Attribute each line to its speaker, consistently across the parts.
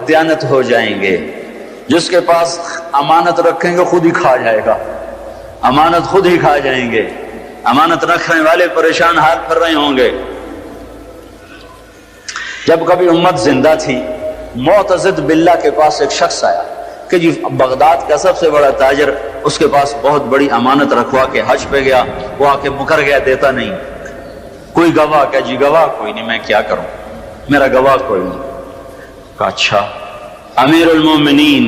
Speaker 1: دیانت ہو جائیں گے. جس کے پاس امانت رکھیں گے خود ہی کھا جائے گا, امانت خود ہی کھا جائیں گے. امانت رکھنے والے پریشان حال پھر رہے ہوں گے. جب کبھی امت زندہ تھی, معتضد باللہ کے پاس ایک شخص آیا کہ جی بغداد کا سب سے بڑا تاجر, اس کے پاس بہت بڑی امانت رکھوا کے حج پہ گیا, وہ آ کے مکر گیا, دیتا نہیں. کوئی گواہ؟ کہ جی گواہ کوئی نہیں, میں کیا کروں, میرا گواہ کوئی نہیں. کہا اچھا امیر المومنین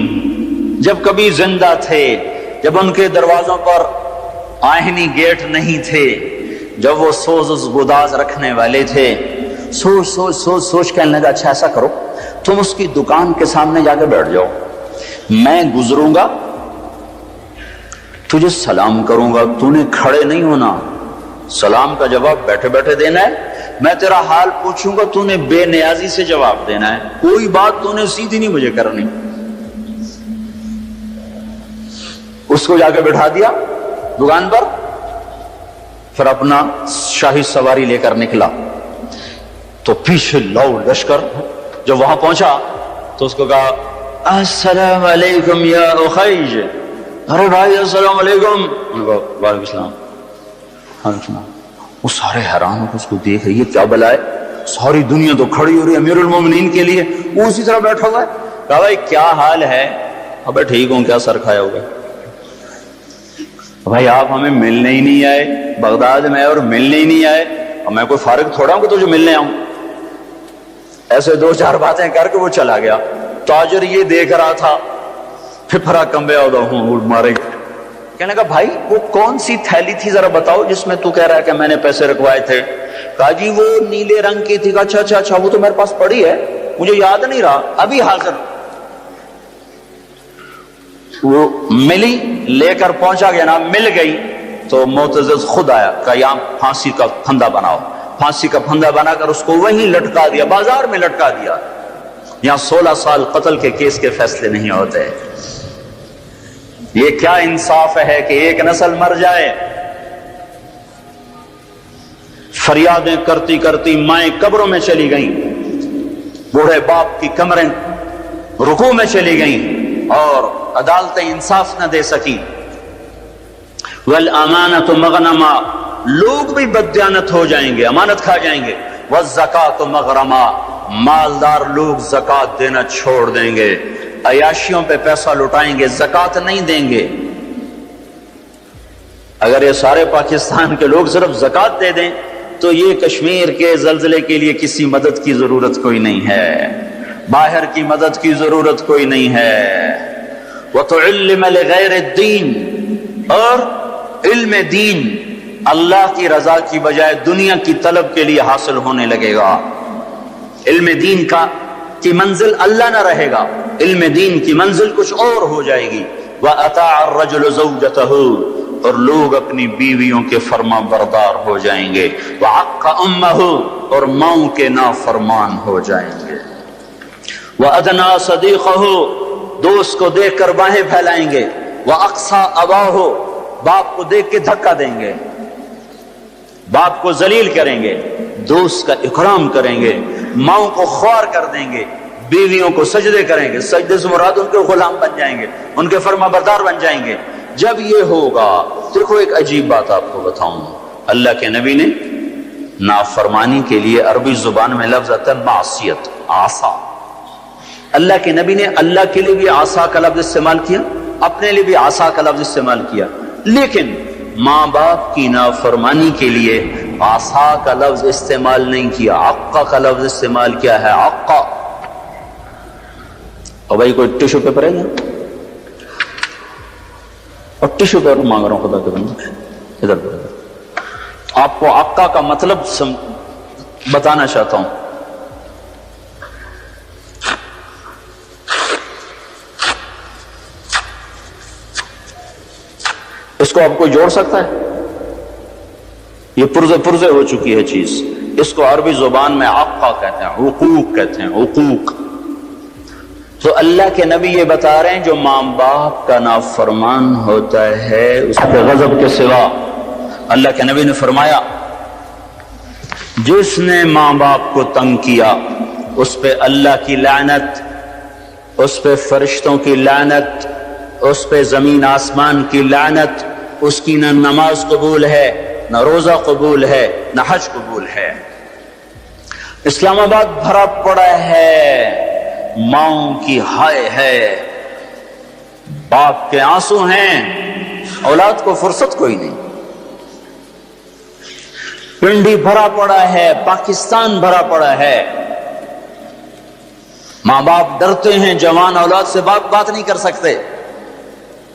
Speaker 1: جب کبھی زندہ تھے, جب ان کے دروازوں پر آہنی گیٹ نہیں تھے, جب وہ سوز گداز رکھنے والے تھے, سوچ سوچ سوچ سوچ کہنے لگا اچھا ایسا کرو تم اس کی دکان کے سامنے جا کے بیٹھ جاؤ, میں گزروں گا تجھے سلام کروں گا, تو نے کھڑے نہیں ہونا, سلام کا جواب بیٹھے بیٹھے دینا ہے. میں تیرا حال پوچھوں گا تو نے بے نیازی سے جواب دینا ہے, کوئی بات تو نے سیدھی نہیں مجھے کرنی. اس کو جا کے بٹھا دیا دکان پر, پھر اپنا شاہی سواری لے کر نکلا. تو پیچھے لو لشکر جب وہاں پہنچا تو اس کو کہا السلام علیکم یا اخیج. ارے بھائی السلام علیکم. وعلیکم السلام. وہ سارے حیران ہو کے اس کو دیکھ رہی ہے, کیا بلا ہے, ساری دنیا تو کھڑی ہو رہی ہے امیر المومنین کے لیے, وہ اسی طرح بیٹھا ہوا ہے. کہا بھائی کیا حال ہے؟ ابے ٹھیک ہوں, کیا سر کھایا ہوگا؟ بھائی آپ ہمیں ملنے ہی نہیں آئے, بغداد میں اور ملنے ہی نہیں آئے, اور میں کوئی فارغ تھوڑا ہوں کہ تجھے ملنے آؤں. ایسے دو چار باتیں کر کے وہ چلا گیا. تاجر یہ دیکھ رہا تھا, پھپھرا کمبے ہوں مارے. کہنے لگا بھائی وہ کون سی تھیلی تھی ذرا بتاؤ جس میں تو کہہ رہا ہے کہ میں نے پیسے رکھوائے تھے؟ کہا جی وہ نیلے رنگ کی تھی. اچھا اچھا اچھا, وہ تو میرے پاس پڑی ہے, مجھے یاد نہیں رہا, ابھی حاضر. وہ ملی, لے کر پہنچا گیا نا, مل گئی تو معتضد خود آیا, کہا یہاں پھانسی کا پھندا بناؤ. پھانسی کا پھندا بنا کر اس کو وہیں لٹکا دیا, بازار میں لٹکا دیا. یہاں 16 سال قتل کے کیس کے فیصلے نہیں ہوتے. یہ کیا انصاف ہے کہ ایک نسل مر جائے؟ فریادیں کرتی کرتی مائیں قبروں میں چلی گئیں, بوڑھے باپ کی کمریں رکوع میں چلی گئیں, اور عدالتیں انصاف نہ دے سکی. والامانۃ مغنما, لوگ بھی بددیانت ہو جائیں گے, امانت کھا جائیں گے. والزکاۃ مغرما, مالدار لوگ زکوٰۃ دینا چھوڑ دیں گے, عیاشیوں پہ پیسہ لٹائیں گے, زکوٰۃ نہیں دیں گے. اگر یہ سارے پاکستان کے لوگ صرف زکوٰۃ دے دیں تو یہ کشمیر کے زلزلے کے لیے کسی مدد کی ضرورت کوئی نہیں ہے, باہر کی مدد کی ضرورت کوئی نہیں ہے. وَتُعِلِّمَ لِغَيْرِ الدِّينِ, اور علم دین اللہ کی رضا کی بجائے دنیا کی طلب کے لیے حاصل ہونے لگے گا. علم دین کی منزل اللہ نہ رہے گا, علم دین کی منزل کچھ اور ہو جائے گی. وَأَطَاعَ الرَّجُلُ زَوْجَتَهُ, اور لوگ اپنی بیویوں کے فرما بردار ہو جائیں گے. وَعَقَّ أُمَّهُ, اور ماؤں کے نافرمان ہو جائیں گے. وَأَدْنَىٰ صَدِيقَهُ, دوست کو دیکھ کر باہیں پھیلائیں گے. وَأَقْصَىٰ أَبَاهُ, باپ کو دیکھ کے دھکا دیں گے, باپ کو ذلیل کریں گے, دوست کا اکرام کریں گے, ماؤں کو خوار کر دیں گے, بیویوں کو سجدے کریں گے. سجدے سے مراد ان کے غلام بن جائیں گے, ان کے فرما بردار بن جائیں گے. جب یہ ہوگا, دیکھو ایک عجیب بات آپ کو بتاؤں, اللہ کے نبی نے نافرمانی کے لیے عربی زبان میں لفظ آتا ہے معصیت, عصا. اللہ کے نبی نے اللہ کے لیے بھی عصا کا لفظ استعمال کیا, اپنے لیے بھی عصا کا لفظ استعمال کیا, لیکن ماں باپ کی نافرمانی کے لیے عصا کا لفظ استعمال نہیں کیا, عقا کا لفظ استعمال کیا ہے, عقا. اور بھائی کوئی ٹیشو پیپر ہے یہاں؟ اور ٹیشو پیپر مانگ رہا ہوں خدا کے بندے, ادھر آپ کو عقا کا مطلب بتانا چاہتا ہوں. اس کو آپ کو جوڑ سکتا ہے؟ یہ پرزے ہو چکی ہے چیز. اس کو عربی زبان میں عقا کہتے ہیں, حقوق کہتے ہیں, حقوق. تو اللہ کے نبی یہ بتا رہے ہیں جو ماں باپ کا نافرمان ہوتا ہے اس کے غضب کے سوا, اللہ کے نبی نے فرمایا جس نے ماں باپ کو تنگ کیا اس پہ اللہ کی لعنت, اس پہ فرشتوں کی لعنت، اس پہ زمین آسمان کی لعنت، اس کی نہ نماز قبول ہے، نہ روزہ قبول ہے، نہ حج قبول ہے۔ اسلام آباد بھرا پڑا ہے ماؤں کی ہائے ہے، باپ کے آنسو ہیں، اولاد کو فرصت کوئی نہیں۔ پنڈی بھرا پڑا ہے، پاکستان بھرا پڑا ہے، ماں باپ ڈرتے ہیں، جوان اولاد سے بات نہیں کر سکتے۔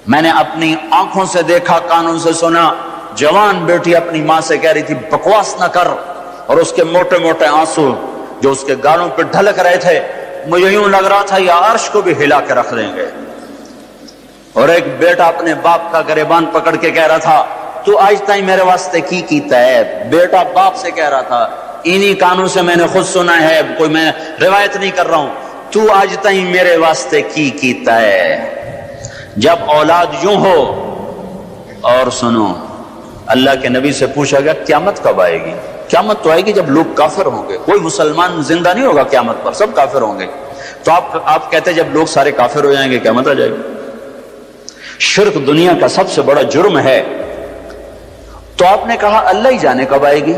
Speaker 1: میں نے اپنی آنکھوں سے دیکھا، کانوں سے سنا، جوان بیٹی اپنی ماں سے کہہ رہی تھی بکواس نہ کر، اور اس کے موٹے موٹے آنسو جو اس کے گالوں پہ ڈھلک رہے تھے، مجھے یوں لگ رہا تھا یہ عرش کو بھی ہلا کے رکھ دیں گے۔ اور ایک بیٹا اپنے باپ کا گریبان پکڑ کے کہہ رہا تھا تو آج تائیں میرے واسطے کی کیتا ہے۔ بیٹا باپ سے کہہ رہا تھا، انہی کانوں سے میں نے خود سنا ہے، کوئی میں روایت نہیں کر رہا ہوں، تو آج تائیں میرے واسطے کی کیتا ہے۔ جب اولاد یوں ہو، اور سنو، اللہ کے نبی سے پوچھا گیا قیامت کب آئے گی؟ قیامت تو آئے گی جب لوگ کافر ہوں گے، کوئی مسلمان زندہ نہیں ہوگا قیامت پر، سب کافر ہوں گے۔ تو آپ کہتے جب لوگ سارے کافر ہو جائیں گے قیامت آ جائے گی۔ شرک دنیا کا سب سے بڑا جرم ہے۔ تو آپ نے کہا اللہ ہی جانے کب آئے گی؟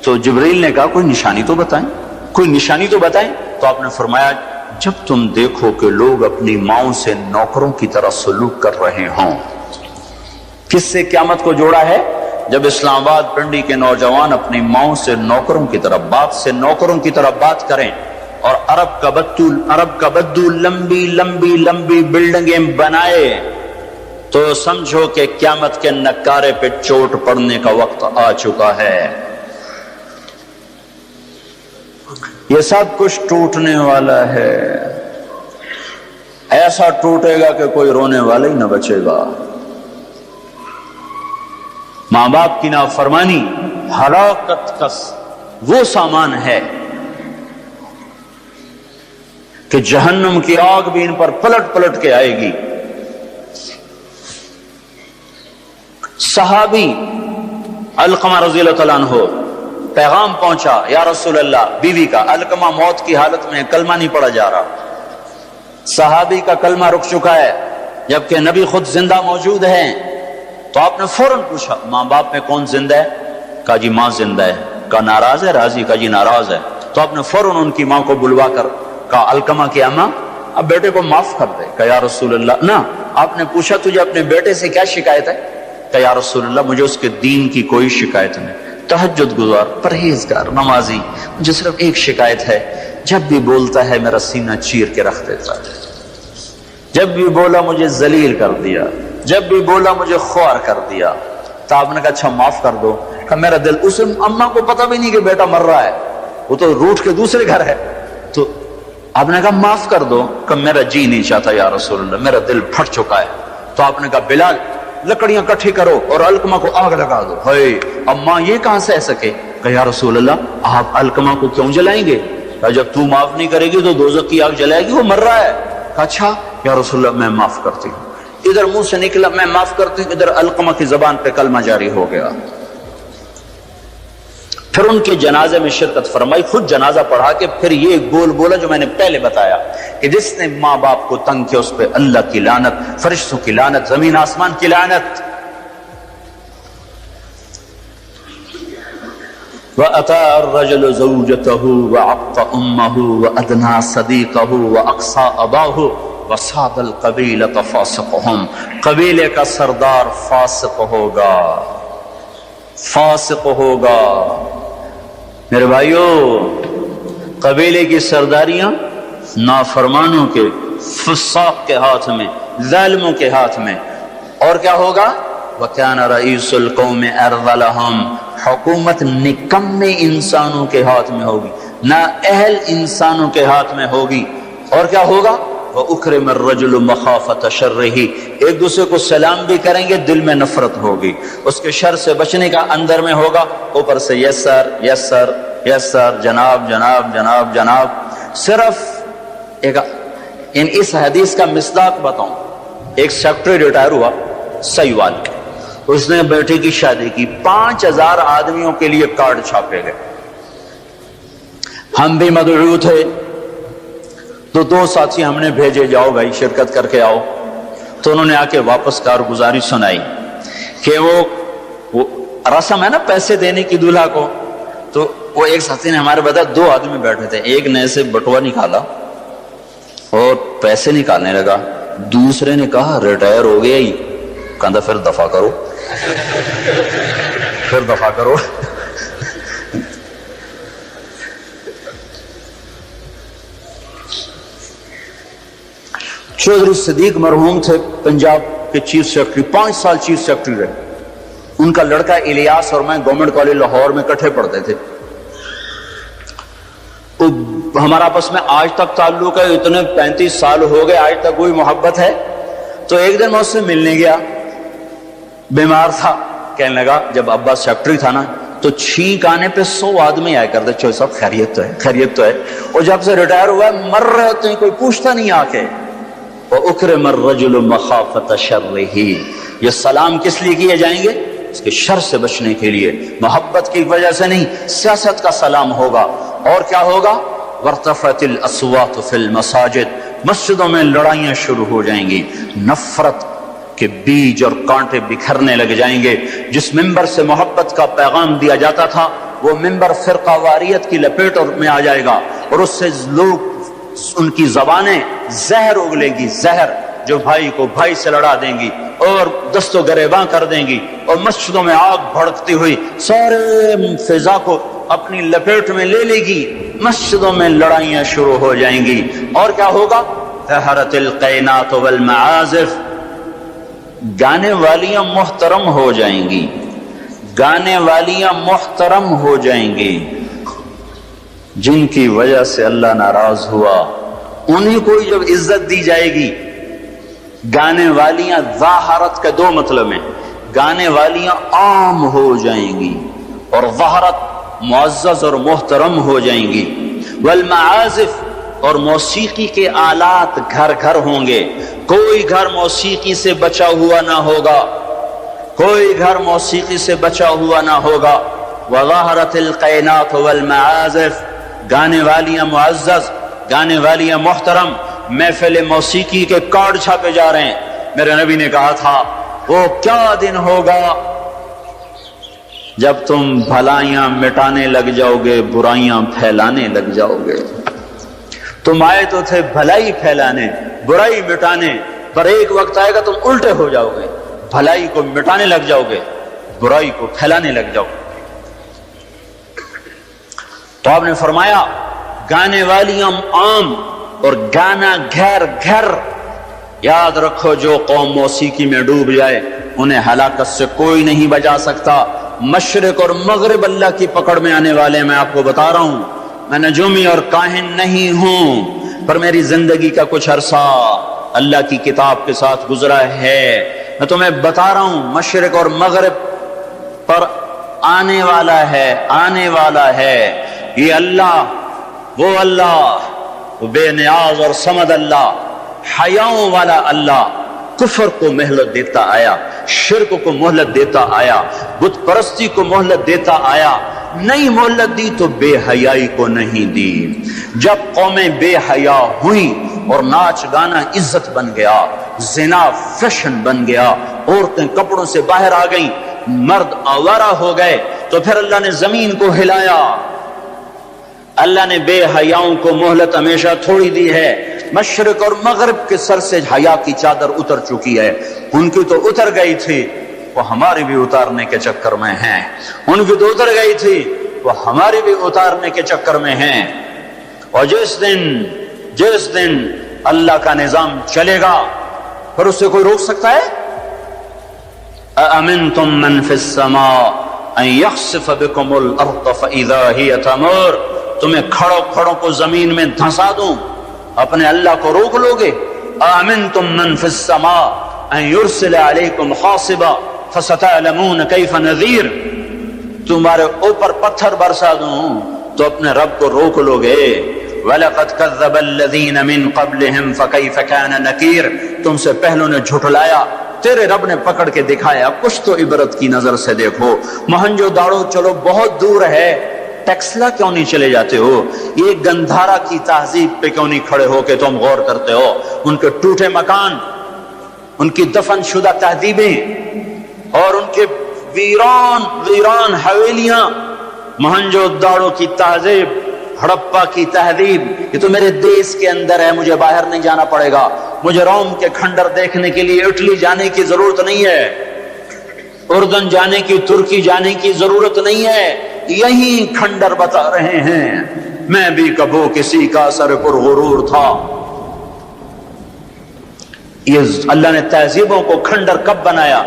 Speaker 1: تو جبریل نے کہا کوئی نشانی تو بتائیں، کوئی نشانی تو بتائیں۔ تو آپ نے فرمایا جب تم دیکھو کہ لوگ اپنی ماؤں سے نوکروں کی طرح سلوک کر رہے ہوں۔ کس سے قیامت کو جوڑا ہے؟ جب اسلام آباد پنڈی کے نوجوان اپنی ماؤں سے نوکروں کی طرح، باپ سے نوکروں کی طرح بات کریں، اور عرب کا بدو لمبی لمبی لمبی بلڈنگیں بنائے، تو سمجھو کہ قیامت کے نکارے پہ چوٹ پڑنے کا وقت آ چکا ہے۔ یہ سب کچھ ٹوٹنے والا ہے، ایسا ٹوٹے گا کہ کوئی رونے والا ہی نہ بچے گا۔ ماں باپ کی نافرمانی ہلاکت کا وہ سامان ہے کہ جہنم کی آگ بھی ان پر پلٹ پلٹ کے آئے گی۔ صحابی علقمہ رضی اللہ تعالیٰ عنہ، پیغام پہنچا یا رسول اللہ، بیوی کا، علقمہ موت کی حالت میں کلمہ نہیں پڑھا جا رہا، صحابی کا کلمہ رک چکا ہے جبکہ نبی خود زندہ موجود ہیں۔ تو آپ نے فوراً پوچھا ماں باپ میں کون زندہ ہے؟ کہا جی ماں زندہ ہے۔ کہا ناراض ہے؟ راضی؟ کہا جی ناراض ہے۔ تو آپ نے فوراً ان کی ماں کو بلوا کر کہا علقمہ کی اماں اب بیٹے کو معاف کر دے۔ کہا یا رسول اللہ نہ۔ آپ نے پوچھا تجھے اپنے بیٹے سے کیا شکایت ہے؟ کہا یا رسول اللہ مجھے اس کے دین کی کوئی شکایت نہیں، تہجد گزار، پرہیزگار، نمازی، مجھے صرف ایک شکایت ہے، جب بھی بولتا ہے میرا سینہ چیر کے رکھ دیتا ہے، جب بھی بولا مجھے ذلیل کر دیا، جب بھی بولا مجھے خوار کر دیا۔ تو آپ نے کہا اچھا معاف کر دو۔ کہ میرا دل، اسے اماں کو پتہ بھی نہیں کہ بیٹا مر رہا ہے، وہ تو روٹ کے دوسرے گھر ہے۔ تو آپ نے کہا معاف کر دو۔ کہ میرا جی نہیں چاہتا یا رسول اللہ، میرا دل پھٹ چکا ہے۔ تو آپ نے کہا بلال لکڑیاں کٹھی کرو اور علقمہ کو آگ لگا دو۔ ہے اب ماں یہ کہاں سہ سکے؟ کہ یا رسول اللہ آپ علقمہ کو کیوں جلائیں گے؟ کہ جب تو معاف نہیں کرے گی تو دوزخ کی آگ جلائے گی، وہ مر رہا ہے۔ کہ اچھا یا رسول اللہ میں معاف کرتی ہوں۔ ادھر منہ سے نکلا میں معاف کرتی ہوں، ادھر علقمہ کی زبان پہ کلمہ جاری ہو گیا۔ پھر ان کے جنازے میں شرکت فرمائی، خود جنازہ پڑھا کے پھر یہ گول بولا جو میں نے پہلے بتایا کہ جس نے ماں باپ کو تنگ کیا اس پہ اللہ کی لعنت، فرشتوں کی لعنت، زمین آسمان کی لعنت۔ وَأَتَى الرَّجُلُ زَوْجَتَهُ وَعَقَّ أُمَّهُ وَأَدْنَى صَدِيقَهُ وَأَقْصَى أَبَاهُ وَصَادَ الْقَبِيلَةَ فَاسِقُهُمْ۔ قبیلے کا سردار فاسق ہوگا، فاسق ہوگا۔ میرے بھائیو، قبیلے کی سرداریاں نافرمانوں کے، فساق کے ہاتھ میں، ظالموں کے ہاتھ میں۔ اور کیا ہوگا؟ وَكَانَ رَئِيسُ الْقَوْمِ أَرْذَلَهُمْ۔ حکومت نکمے انسانوں کے ہاتھ میں ہوگی، نااہل انسانوں کے ہاتھ میں ہوگی۔ اور کیا ہوگا؟ وَأُكْرِمَ الرَّجُلُ مَخَافَةَ شَرِّهِ۔ ایک دوسرے کو سلام بھی کریں گے، دل میں نفرت ہوگی، اس کے شر سے بچنے کا اندر میں ہوگا، اوپر سے یس سر یس سر یس سر، جناب جناب جناب جناب۔ صرف اس حدیث کا مصداق بتاؤں، ایک سیکٹری ریٹائر ہوا سیوال کے، اس نے بیٹے کی شادی کی، 5000 آدمیوں کے لیے کارڈ چھاپے گئے، ہم بھی مدعو تھے، تو دو ساتھی ہم نے بھیجے، جاؤ بھائی شرکت کر کے آؤ۔ تو انہوں نے آ کے واپس کارگزاری سنائی کہ وہ رسم ہے نا پیسے دینے کی دولہا کو، تو وہ ایک ساتھی نے ہمارے بتا، دو آدمی بیٹھے تھے، ایک نے سے بٹوا نکالا اور پیسے نکالنے لگا، دوسرے نے کہا ریٹائر ہو گیا ہی، کہا پھر دفع کرو پھر دفع کرو۔ چودھری صدیق مرحوم تھے پنجاب کے چیف سیکرٹری، 5 سال چیف سیکرٹری رہے۔ ان کا لڑکا الیاس اور میں گورنمنٹ کالج لاہور میں کٹھے پڑھتے تھے، ہمارا آپس میں آج تک تعلق ہے، اتنے 35 سال ہو گئے آج تک وہی محبت ہے۔ تو ایک دن میں اس سے ملنے گیا، بیمار تھا، کہنے لگا جب ابا سیکرٹری تھا نا تو چھینک آنے پہ 100 آدمی آئے کرتے، چوہے صاحب خیریت تو ہے، خیریت تو ہے، اور جب سے ریٹائر ہوا ہے مر رہے ہوتے ہیں کوئی پوچھتا نہیں آ کے۔ وَأُكْرِمَ الرَّجُلُ مَخَافَةَ شَرِّهِ، یہ سلام کس لیے کیے جائیں گے؟ اس کے شر سے بچنے کے لیے، محبت کی وجہ سے نہیں، سیاست کا سلام ہوگا۔ اور کیا ہوگا؟ وَارْتَفَعَتِ الْأَصْوَاتُ فِي الْمَسَاجِدِ، مسجدوں میں لڑائیاں شروع ہو جائیں گی، نفرت کے بیج اور کانٹے بکھرنے لگ جائیں گے۔ جس ممبر سے محبت کا پیغام دیا جاتا تھا وہ ممبر فرقہ واریت کی لپیٹ میں آ جائے گا، اور اس سے لوگ ان کی زبانیں زہر اگلیں گی، زہر جو بھائی کو بھائی سے لڑا دیں گی اور دست و گریباں کر دیں گی، اور مسجدوں میں آگ بھڑکتی ہوئی سارے فضا کو اپنی لپیٹ میں لے لے گی، مسجدوں میں لڑائیاں شروع ہو جائیں گی۔ اور کیا ہوگا؟ طہرت القینات والمعازف، گانے والیاں محترم ہو جائیں گی، گانے والیاں محترم ہو جائیں گی، جن کی وجہ سے اللہ ناراض ہوا انہیں کوئی جب عزت دی جائے گی۔ گانے والیاں ظاہرت کے 2 مطلب ہیں، گانے والیاں عام ہو جائیں گی اور ظاہرت معزز اور محترم ہو جائیں گی۔ والمعازف، اور موسیقی کے آلات گھر گھر ہوں گے، کوئی گھر موسیقی سے بچا ہوا نہ ہوگا، کوئی گھر موسیقی سے بچا ہوا نہ ہوگا۔ وظہرت القینات والمعازف، گانے والیاں معزز، گانے والیاں محترم۔ محفل موسیقی کے کارڈ چھاپے جا رہے ہیں۔ میرے نبی نے کہا تھا وہ کیا دن ہوگا جب تم بھلائیاں مٹانے لگ جاؤ گے، برائیاں پھیلانے لگ جاؤ گے۔ تم آئے تو تھے بھلائی پھیلانے، برائی مٹانے، پر ایک وقت آئے گا تم الٹے ہو جاؤ گے، بھلائی کو مٹانے لگ جاؤ گے، برائی کو پھیلانے لگ جاؤ گے۔ تو آپ نے فرمایا گانے والیاں عام اور گانا گھر گھر۔ یاد رکھو جو قوم موسیقی میں ڈوب جائے انہیں ہلاکت سے کوئی نہیں بچا سکتا۔ مشرق اور مغرب اللہ کی پکڑ میں آنے والے، میں آپ کو بتا رہا ہوں، میں نجومی اور کاہن نہیں ہوں، پر میری زندگی کا کچھ عرصہ اللہ کی کتاب کے ساتھ گزرا ہے۔ میں تمہیں بتا رہا ہوں مشرق اور مغرب پر آنے والا ہے، آنے والا ہے یہ اللہ، وہ اللہ، وہ بے نیاز اور صمد اللہ، حیاؤں والا اللہ، کفر کو مہلت دیتا آیا، شرک کو مہلت دیتا آیا، بت پرستی کو مہلت دیتا آیا۔ نہیں مہلت دی تو بے حیائی کو نہیں دی۔ جب قومیں بے حیا ہوئیں اور ناچ گانا عزت بن گیا، زنا فیشن بن گیا، عورتیں کپڑوں سے باہر آ گئیں، مرد آوارہ ہو گئے، تو پھر اللہ نے زمین کو ہلایا۔ اللہ نے بے حیاؤں کو مہلت ہمیشہ تھوڑی دی ہے۔ مشرق اور مغرب کے سر سے حیا کی چادر اتر چکی ہے، ان کی تو اتر گئی تھی، وہ ہماری بھی اتارنے کے چکر میں ہیں، ان کی تو اتر گئی تھی، وہ ہماری بھی اتارنے کے چکر میں ہیں۔ اور جس دن اللہ کا نظام چلے گا پھر اسے کوئی روک سکتا ہے؟ أَأَمِنْتُمْ مَنْ فِي السَّمَاءِ أَنْ يَخْسِفَ بِكُمُ الْأَرْضَ فَإِذَا هِيَ تَمُورُ، تمہیں کھڑوں کو زمین میں دھنسا دوں، اپنے اللہ کو روک لو گے؟ أَأَمِنْتُمْ مَنْ فِي السَّمَاءِ أَنْ يُرْسِلَ عَلَيْكُمْ حَاصِبًا فَسَتَعْلَمُونَ كَيْفَ نَذِيرٌ، تمہارے اوپر پتھر برسا دوں تو اپنے رب کو روک لو گے؟ وَلَقَدْ كَذَّبَ الَّذِينَ مِن قَبْلِهِمْ فَكَيْفَ كَانَ نَكِيرٌ، تم سے پہلوں نے جھٹلایا، تیرے رب نے پکڑ کے دکھایا، کچھ تو عبرت کی نظر سے دیکھو۔ مہنجو داڑو چلو بہت دور ہے، ٹیکسلا کیوں نہیں چلے جاتے ہو؟ یہ گندھارا کی تہذیب پہ کیوں نہیں کھڑے ہو کہ تم غور کرتے ہو؟ ان کے ٹوٹے مکان، ان کی دفن شدہ تہذیبیں اور ان کے ویران حویلیاں، مہنجو داڑو کی تہذیب، ہڑپا کی تہذیب، یہ تو میرے دیش کے اندر ہے، مجھے باہر نہیں جانا پڑے گا، مجھے روم کے کھنڈر دیکھنے کے لیے اٹلی جانے کی ضرورت نہیں ہے، اردن جانے کی، ترکی جانے کی ضرورت نہیں ہے، یہی کھنڈر بتا رہے ہیں۔ میں بھی کبھی کسی کا سر پر غرور تھا۔ یہ اللہ نے تہذیبوں کو کھنڈر کب بنایا؟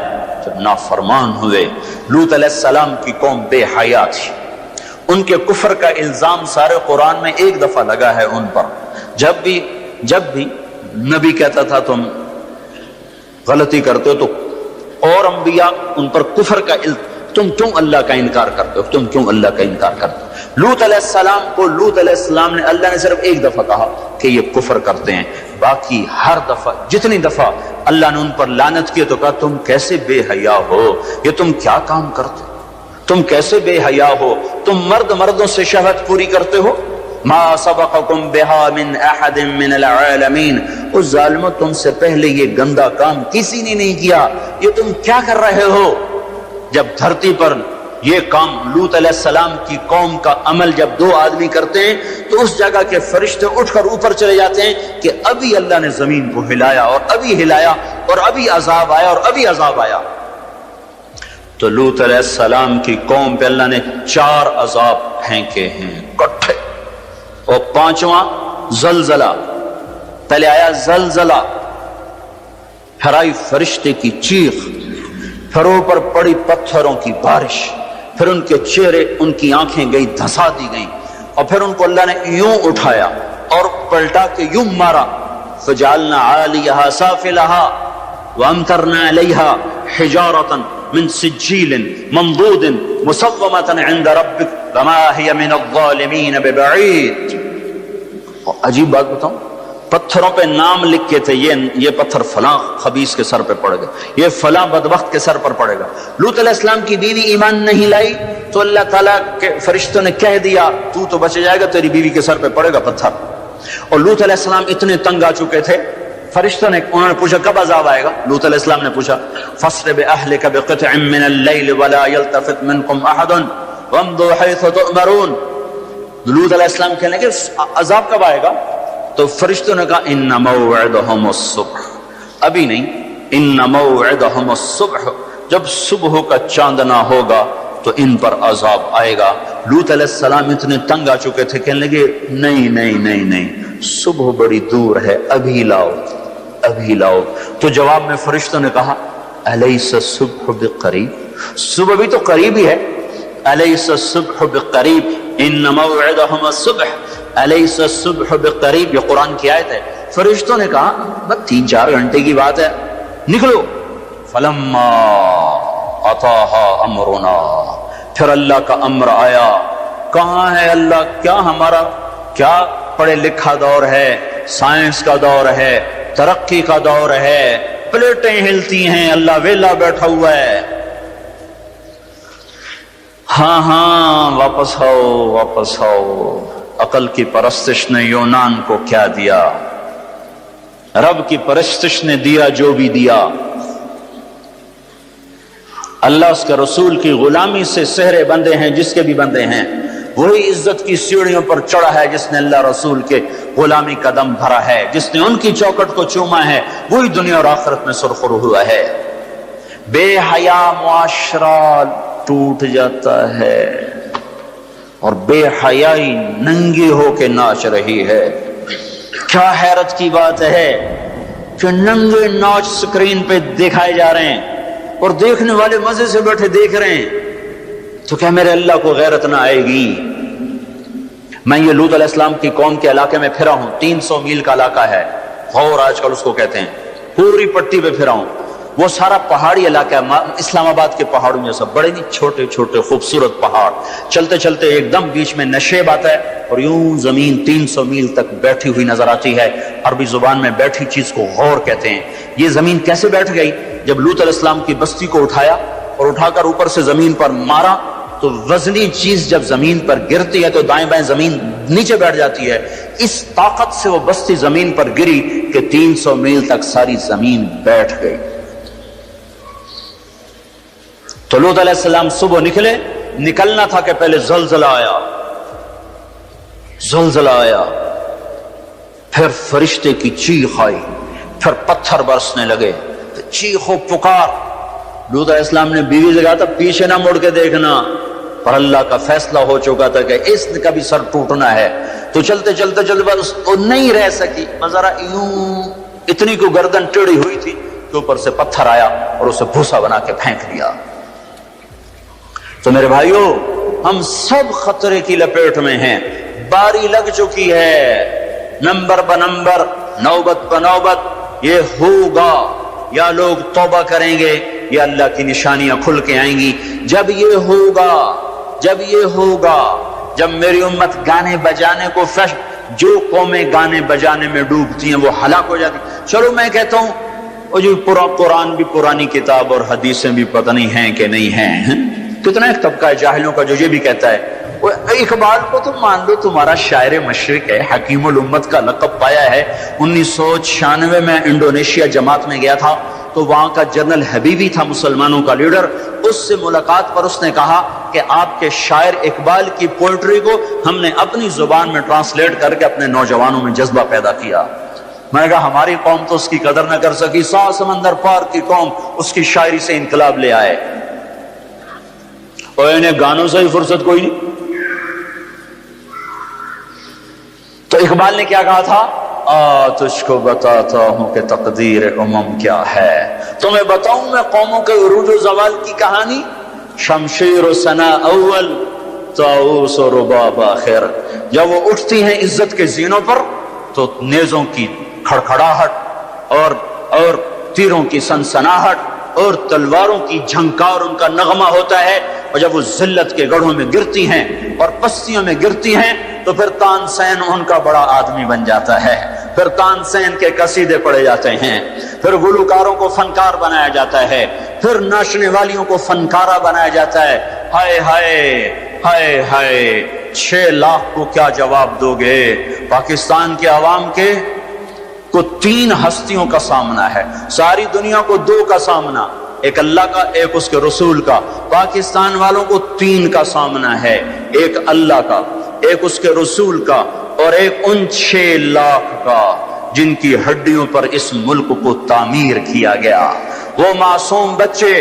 Speaker 1: جب نافرمان ہوئے۔ لوط علیہ السلام کی قوم بے حیا تھی، ان کے کفر کا الزام سارے قرآن میں ایک دفعہ لگا ہے ان پر۔ جب بھی نبی کہتا تھا تم غلطی کرتے ہو تو اور انبیاء ان پر کفر کا تم کیوں اللہ کا انکار کرتے ہو، تم کیوں اللہ کا انکار کرتے ہو؟ لوط علیہ السلام کو لوط علیہ السلام نے اللہ نے صرف ایک دفعہ کہا کہ یہ کفر کرتے ہیں، باقی ہر دفعہ جتنی دفعہ اللہ نے ان پر لعنت کی تو کہا تم کیسے بے حیا ہو، یہ تم کیا کام کرتے ہو، تم کیسے بے حیا ہو، تم مردوں سے شہوت پوری کرتے ہو۔ ما سبقکم بہا من احد من العالمین، اس ظالموں تم سے پہلے یہ گندا کام کسی نے نہیں کیا، یہ تم کیا کر رہے ہو؟ جب دھرتی پر یہ کام لوط علیہ السلام کی قوم کا عمل جب دو آدمی کرتے ہیں تو اس جگہ کے فرشتے اٹھ کر اوپر چلے جاتے ہیں کہ ابھی اللہ نے زمین کو ہلایا اور ابھی ہلایا اور ابھی عذاب آیا اور ابھی عذاب آیا۔ تو لوط علیہ السلام کی قوم پہ اللہ نے 4 عذاب پھینکے ہیں کٹھے، اور 5واں زلزلہ۔ پہلے آیا زلزلہ، پھر آئی فرشتے کی چیخ، پھر اوپر پڑی پتھروں کی بارش، پھر ان کے چہرے ان کی آنکھیں گئی دھسا دی گئیں، اور پھر ان کو اللہ نے یوں اٹھایا اور پلٹا کے یوں مارا۔ فجعلنا عالیہا سافلہا وامطرنا علیہا حجارۃ من سجیل منضود مسومۃ عند ربک وما ہی من الظالمین ببعید۔ عجیب بات بتاؤں، پتھروں پہ نام لکھ کے تھے، یہ پتھر فلاں خبیث کے سر پہ پڑے گا، یہ فلاں بدبخت کے سر پر پڑے گا۔ لوط علیہ السلام کی بیوی ایمان نہیں لائی تو اللہ تعالیٰ کے فرشتوں نے کہہ دیا تو بچ جائے گا، تیری بیوی کے سر پہ پڑے گا پتھر۔ اور لوط علیہ السلام اتنے تنگ آ چکے تھے، فرشتوں نے انہوں نے پوچھا کب عذاب آئے گا؟ لوط علیہ السلام نے پوچھا فَاسْرِ بِأَهْلِكَ بِقِطْعٍ مِّنَ اللَّيْلِ وَلَا يَلْتَفِتْ مِنْكُمْ أَحَدٌ وَامْضُوا حَيْثُ تُؤْمَرُونَ۔ لوط علیہ السلام کہنے لگے عذاب کب آئے گا؟ تو فرشتوں نے کہا ان موعدہم الصبح، ابھی نہیں، ان موعدہم الصبح، جب صبح کا چاندنا ہوگا تو ان پر عذاب آئے گا۔ لوط علیہ السلام اتنے تنگ آ چکے تھے، کہنے لگے نہیں، صبح بڑی دور ہے، ابھی لاؤ۔ تو جواب میں فرشتوں نے کہا الیس الصبح بقریب، صبح بھی تو قریب ہی ہے، الیس الصبح بقریب ان موعدہم الصبح الیس الصبح بقریب، یہ قرآن کی آیت ہے۔ فرشتوں نے کہا بس 3-4 گھنٹے کی بات ہے، نکلو۔ فلما اتاہا امرنا، پھر اللہ کا امر آیا۔ کہاں ہے اللہ؟ کیا ہمارا کیا پڑھے لکھا دور ہے، سائنس کا دور ہے، ترقی کا دور ہے، پلیٹیں ہلتی ہیں، اللہ ویلا بیٹھا ہوا ہے۔ ہاں واپس آؤ۔ عقل کی پرستش نے یونان کو کیا دیا؟ رب کی پرستش نے دیا جو بھی دیا۔ اللہ اس کے رسول کی غلامی سے سہرے بندے ہیں، جس کے بھی بندے ہیں، وہی عزت کی سیڑھیوں پر چڑھا ہے جس نے اللہ رسول کے غلامی کا دم بھرا ہے، جس نے ان کی چوکٹ کو چوما ہے، وہی دنیا اور آخرت میں سرخرو ہوا ہے۔ بے حیا معاشرہ ٹوٹ جاتا ہے اور بے حیائی ننگی ہو کے ناچ رہی ہے۔ کیا حیرت کی بات ہے کہ ننگے ناچ سکرین پہ دکھائے جا رہے ہیں اور دیکھنے والے مزے سے بیٹھے دیکھ رہے ہیں، تو کیا میرے اللہ کو غیرت نہ آئے گی؟ میں یہ لوط علیہ السلام کی قوم کے علاقے میں پھرا ہوں، 300 میل کا علاقہ ہے، غور آج کل اس کو کہتے ہیں، پوری پٹی پہ پھرا ہوں۔ وہ سارا پہاڑی علاقہ ہے، اسلام آباد کے پہاڑوں میں سب بڑے نہیں، چھوٹے چھوٹے خوبصورت پہاڑ، چلتے چلتے ایک دم بیچ میں نشیب آتا ہے اور یوں زمین 300 میل تک بیٹھی ہوئی نظر آتی ہے۔ عربی زبان میں بیٹھی چیز کو غور کہتے ہیں۔ یہ زمین کیسے بیٹھ گئی؟ جب لوط علیہ السلام کی بستی کو اٹھایا اور اٹھا کر اوپر سے زمین پر مارا تو وزنی چیز جب زمین پر گرتی ہے تو دائیں بائیں زمین نیچے بیٹھ جاتی ہے. اس طاقت سے وہ بستی زمین پر گری کہ 300 میل تک ساری زمین بیٹھ گئی. تو لوط علیہ السلام صبح نکلنا تھا کہ پہلے زلزلہ آیا, پھر فرشتے کی چیخ آئی, پھر پتھر برسنے لگے, چیخ و پکار. لوط علیہ السلام نے بیوی سے کہا تھا پیچھے نہ مڑ کے دیکھنا, پر اللہ کا فیصلہ ہو چکا تھا کہ اس کا بھی سر ٹوٹنا ہے. تو چلتے بس تو نہیں رہ سکی, ذرا یوں اتنی کو گردن ٹیڑھی ہوئی تھی کہ اوپر سے پتھر آیا اور اسے بھوسا بنا کے پھینک دیا. تو میرے بھائیوں, ہم سب خطرے کی لپیٹ میں ہیں, باری لگ چکی ہے, نمبر بنمبر, نوبت بنوبت. یہ ہوگا, یا لوگ توبہ کریں گے یا اللہ کی نشانیاں کھل کے آئیں گی. جب یہ ہوگا, جب میری امت گانے بجانے کو جو قومیں گانے بجانے میں ڈوبتی ہیں وہ ہلاک ہو جاتی. چلو میں کہتا ہوں وہ جو قرآن بھی پرانی کتاب اور حدیثیں بھی پتہ نہیں ہیں کہ نہیں ہیں. کتنا ایک طبقہ ہے جاہلوں کا جو یہ بھی کہتا ہے. اقبال کو تو مان لو تمہارا شاعر مشرق ہے, حکیم الامت کا لقب پایا ہے. 1996 میں انڈونیشیا جماعت میں گیا تھا تو وہاں کا جنرل حبیبی تھا مسلمانوں کا لیڈر. اس سے ملاقات پر اس نے کہا کہ آپ کے شاعر اقبال کی پوئٹری کو ہم نے اپنی زبان میں ٹرانسلیٹ کر کے اپنے نوجوانوں میں جذبہ پیدا کیا. میں نے کہا ہماری قوم تو اس کی قدر نہ کر سکی, 100 سمندر پار کی قوم اس کی شاعری سے انقلاب لے آئے, اور انہیں گانوں سے ہی فرصت کوئی نہیں. تو اقبال نے کیا کہا تھا, تجھ کو بتاتا ہوں کہ تقدیر امم کیا ہے, تمہیں بتاؤں میں قوموں کے عروج و زوال کی کہانی. شمشیر و ثنا اول, طاؤس و رباب آخر. جب وہ اٹھتی ہیں عزت کے زینوں پر تو نیزوں کی کھڑکھڑاہٹ اور تیروں کی سنسناہٹ اور تلواروں کی جھنکار ان کا نغمہ ہوتا ہے. اور جب وہ ذلت کے گڑھوں میں گرتی ہیں اور پستیوں میں گرتی ہیں تو پھر تانسین ان کا بڑا آدمی بن جاتا ہے, پھر تانسین کے قصیدے پڑھے جاتے ہیں, پھر گلوکاروں کو فنکار بنایا جاتا ہے, پھر ناچنے والیوں کو فنکارہ بنایا جاتا ہے. ہائے ہائے ہائے ہائے, 6 لاکھ کو کیا جواب دو گے؟ پاکستان کے عوام کے کو 3 ہستیوں کا سامنا ہے, ساری دنیا کو 2 کا سامنا, ایک اللہ کا ایک اس کے رسول کا. پاکستان والوں کو 3 کا سامنا ہے, ایک اللہ کا, ایک اس کے رسول کا, اور ایک ان 6 لاکھ کا جن کی ہڈیوں پر اس ملک کو تعمیر کیا گیا. وہ معصوم بچے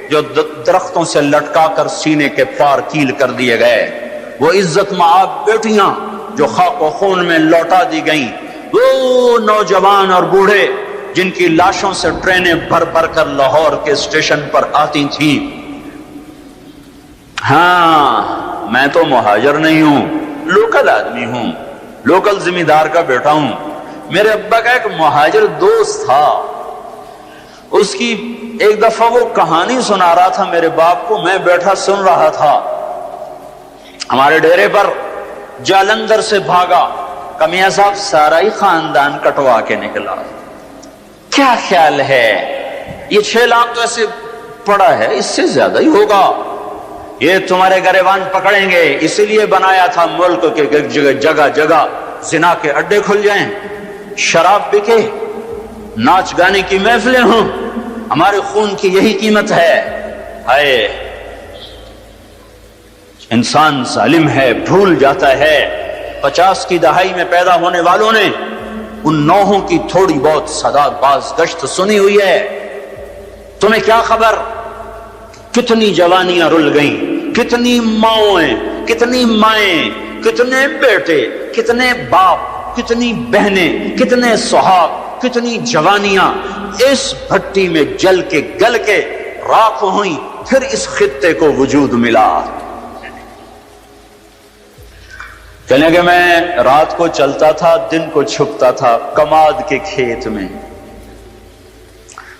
Speaker 1: جو درختوں سے لٹکا کر سینے کے پار کیل کر دیے گئے, وہ عزت مآب بیٹیاں جو خاک و خون میں لوٹا دی گئیں, وہ نوجوان اور بوڑھے جن کی لاشوں سے ٹرینیں بھر بھر کر لاہور کے اسٹیشن پر آتی تھیں. ہاں میں تو مہاجر نہیں ہوں, لوکل آدمی ہوں, لوکل ذمہ دار کا بیٹا ہوں. میرے ابا کا ایک مہاجر دوست تھا, اس کی ایک دفعہ وہ کہانی سنا رہا تھا میرے باپ کو, میں بیٹھا سن رہا تھا. ہمارے ڈیرے پر جالندھر سے بھاگا کہ میاں صاحب سارا ہی خاندان کٹوا کے نکلا. کیا خیال ہے, یہ 6 لاکھ تو ایسے پڑا ہے, اس سے زیادہ ہی ہوگا. یہ تمہارے گریبان پکڑیں گے, اسی لیے بنایا تھا ملک کے جگہ جگہ زنا کے اڈے کھل جائیں, شراب بکے, ناچ گانے کی محفلیں ہوں. ہمارے خون کی یہی قیمت ہے. ہائے, انسان ظالم ہے, بھول جاتا ہے. 50 کی دہائی میں پیدا ہونے والوں نے ان نوحوں کی تھوڑی بہت صدا باز گشت سنی ہوئی ہے. تمہیں کیا خبر کتنی جوانیاں رل گئیں, کتنی ماؤں, کتنی مائیں, کتنے بیٹے, کتنے باپ, کتنی بہنیں, کتنے سہاگ, کتنی جوانیاں اس بھٹی میں جل کے گل کے راکھ ہوئیں, پھر اس خطے کو وجود ملا. کہنے کہ میں رات کو چلتا تھا, دن کو چھپتا تھا کماد کے کھیت میں,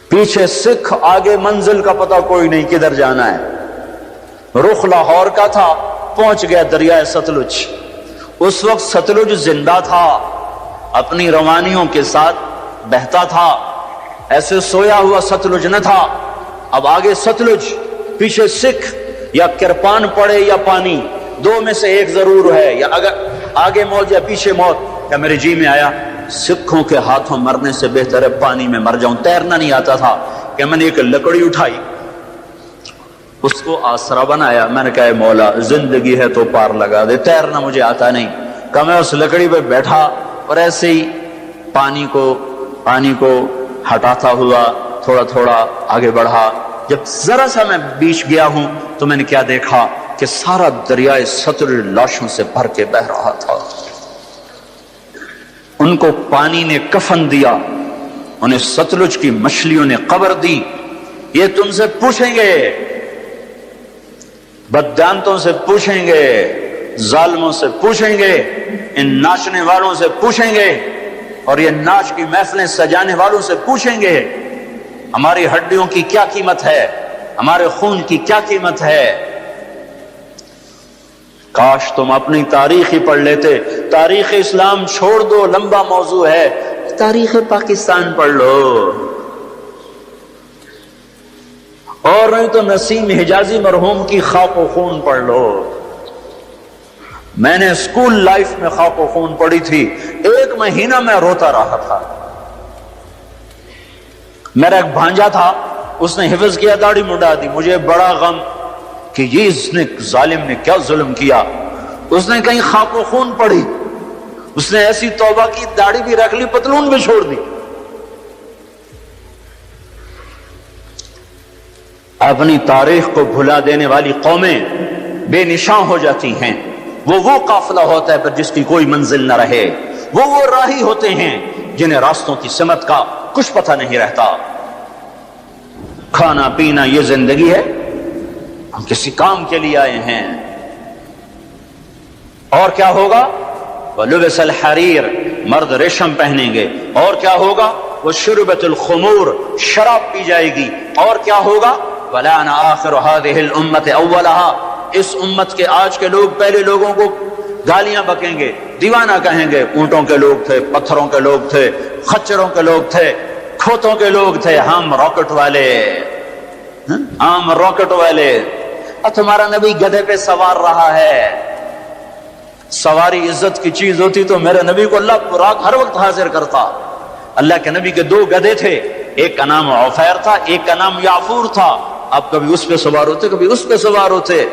Speaker 1: پیچھے سکھ, آگے منزل کا پتہ کوئی نہیں کدھر جانا ہے. رخ لاہور کا تھا, پہنچ گیا دریائے ستلج. اس وقت ستلج زندہ تھا, اپنی روانیوں کے ساتھ بہتا تھا, ایسے سویا ہوا ستلج نہ تھا. اب آگے ستلج, پیچھے سکھ, یا کرپان پڑے یا پانی، دو میں سے ایک ضرور ہے، یا اگر آگے موت یا پیچھے موت۔ کیا میرے جی میں آیا سکھوں کے ہاتھوں مرنے سے بہتر ہے پانی میں مر جاؤں۔ تیرنا نہیں آتا تھا کہ میں نے ایک لکڑی اٹھائی، اس کو آسرا بنایا، میں نے کہا اے مولا زندگی ہے تو پار لگا دے، تیرنا مجھے آتا نہیں۔ کہ میں اس لکڑی پہ بیٹھا اور ایسے ہی پانی کو ہٹاتا ہوا تھوڑا تھوڑا آگے بڑھا۔ جب ذرا سا میں بیچ گیا ہوں تو میں نے کیا دیکھا کہ سارا دریائے ستلج لاشوں سے بھر کے بہ رہا تھا۔ ان کو پانی نے کفن دیا، انہیں ستلج کی مچھلیوں نے قبر دی۔ یہ تم سے پوچھیں گے، بددانتوں سے پوچھیں گے، ظالموں سے پوچھیں گے، ان ناچنے والوں سے پوچھیں گے، اور یہ ناچ کی محفلیں سجانے والوں سے پوچھیں گے ہماری ہڈیوں کی کیا قیمت ہے، ہمارے خون کی کیا قیمت ہے۔ کاش تم اپنی تاریخ ہی پڑھ لیتے۔ تاریخ اسلام چھوڑ دو، لمبا موضوع ہے، تاریخ پاکستان پڑھ لو، اور نہیں تو نسیم حجازی مرحوم کی خاک و خون پڑھ لو۔ میں نے اسکول لائف میں خاک و خون پڑھی تھی، 1 مہینہ میں روتا رہا تھا۔ میرا ایک بھانجا تھا، اس نے حفظ کیا، داڑھی منڈا دی، مجھے بڑا غم کہ یہ اس نے ظالم نے کیا ظلم کیا۔ اس نے کہیں خاک و خون پڑھی، اس نے ایسی توبہ کی، داڑھی بھی رکھ لی، پتلون بھی چھوڑ دی۔ اپنی تاریخ کو بھلا دینے والی قومیں بے نشاں ہو جاتی ہیں۔ وہ قافلہ ہوتا ہے پر جس کی کوئی منزل نہ رہے، وہ راہی ہوتے ہیں جنہیں راستوں کی سمت کا کچھ پتہ نہیں رہتا۔ کھانا پینا یہ زندگی ہے، ہم کسی کام کے لیے آئے ہیں۔ اور کیا ہوگا؟ وَلُبِسَ الْحَرِيرُ، مرد ریشم پہنیں گے۔ اور کیا ہوگا؟ وَشُرِبَتِ الْخُمُورُ، شراب پی جائے گی۔ اور کیا ہوگا؟ وَلَعَنَ آخِرُ هَذِهِ الْأُمَّةِ أَوَّلَهَا، اس امت کے آج کے لوگ پہلے لوگوں کو گالیاں بکیں گے، دیوانہ کہیں گے۔ اونٹوں کے لوگ تھے، پتھروں کے لوگ تھے، خچروں کے لوگ تھے، کھوتوں کے لوگ تھے، ہم راکٹ والے، ہم راکٹ والے۔ اور تمہارا نبی گدھے پہ سوار رہا ہے۔ سواری عزت کی چیز ہوتی تو میرے نبی کو اللہ رات ہر وقت حاضر کرتا۔ اللہ کے نبی کے 2 گدھے تھے، ایک کا نام عفیر تھا، ایک کا نام یعفور تھا۔ آپ کبھی اس پہ سوار ہوتے، کبھی اس پہ سوار ہوتے۔